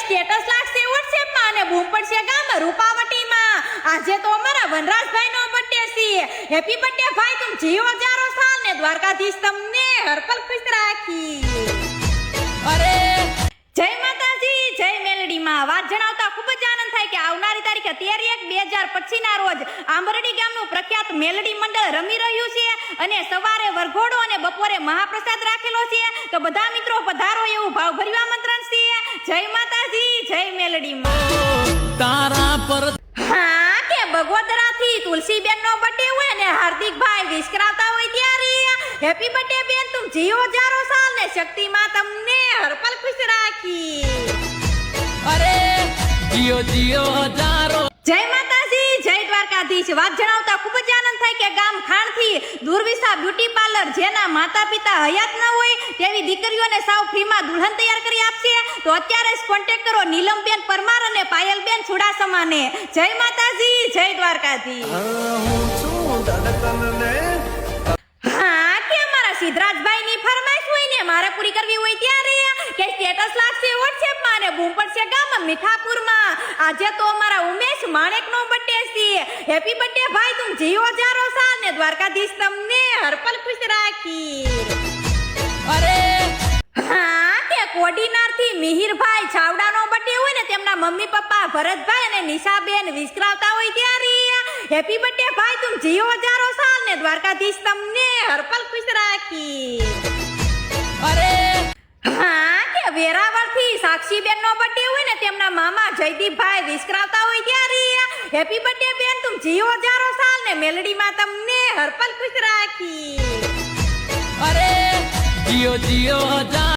Status લાગશે WhatsApp માં અને બૂમ પડશે ગામ રૂપાવટીમાં. આજે તો અમારા વનરાજભાઈ નો બર્થડે છે. હેપી બર્થડે ભાઈ, તું જીવો જારો સાલ ને દ્વારકાધીશ તમને હરપલ ખુશ રાખી. અરે જય માતાજી, જય મેલડીમાં. વાત જણાવતા ખૂબ જ આનંદ થાય કે આવનારી તારીખે 13/1/2025 ના રોજ આંબરડી ગામનું પ્રખ્યાત મેલડી મંડળ રમી રહ્યું છે અને સવારે વરઘોડો અને બપોરે મહાપ્રસાદ રાખેલો છે. તો બધા મિત્રો પધારો એવું ભાવભર્યું આમંત્રણ છે. જય માતાજી, જય મેલડીમાં. તારા પર હા કે બગોદરાથી તુલસીબેન નો બર્થડે હોય ને હાર્દિકભાઈ વિશ કરાવતા હોય ત્યારે હેપી બર્થડે બેન, તું જીવો જારો સાલ ને શક્તિમાં તમને હરપલ ખુશ રાખી. અરે જીઓ જીઓ હજારો. જય માતાજી, જય દ્વારકાધીશ. વાત જણાવતા ખૂબ જ આનંદ થાય કે ગામ ખાણથી દુર્વિસા બ્યુટી પાર્લર જેના માતા પિતા હયાત ન હોય તેવી દીકરીઓને સાવ ફ્રીમાં દુલ્હન તૈયાર કરી આપશે. તો અત્યારે જ કોન્ટેક્ટ કરો નીલમબેન પરમાર અને પાયલબેન છુડાસમાને. જય માતાજી, જય દ્વારકાધીશ. હા કે અમારા સિદ્ધરાજભાઈ ની ફરમાઈશ હોય ને મારે પૂરી કરવી હોય ત્યારે કે સ્ટેટસ લાગશે WhatsApp માં અને બૂમ પડશે ગામ મીઠાપુરમાં. આજે તો અમારા ઉમેશ માણેક નો બર્થડે છે. હેપી બર્થડે ભાઈ, તું જીવો જારો સાલ ને દ્વારકાધીશ તમને હરપલ ખુશ રાખી. અરે હા કે કોડીનાર થી મિહિરભાઈ ચાવડા નો બર્થડે હોય ને તેમના મમ્મી પપ્પા ભરતભાઈ અને નિશાબેન વિશ કરાવતા હોય ત્યારે હેપી બર્થડે ભાઈ, તું જીવો જારો સાલ ને દ્વારકાધીશ તમને હરપલ ખુશ રાખી. અરે હા કે વેરાવળ થી સાક્ષીબેન નો બર્થડે હોય ને તેમના મામા જયદીપભાઈ વિશ કરાવતા હોય ત્યારે હેપી બર્થડે બેન, તું જીવો જારો સાલ ને મેલડીમાં તમને હરપલ ખુશ રાખી. અરે જીઓ જીઓ હજારો.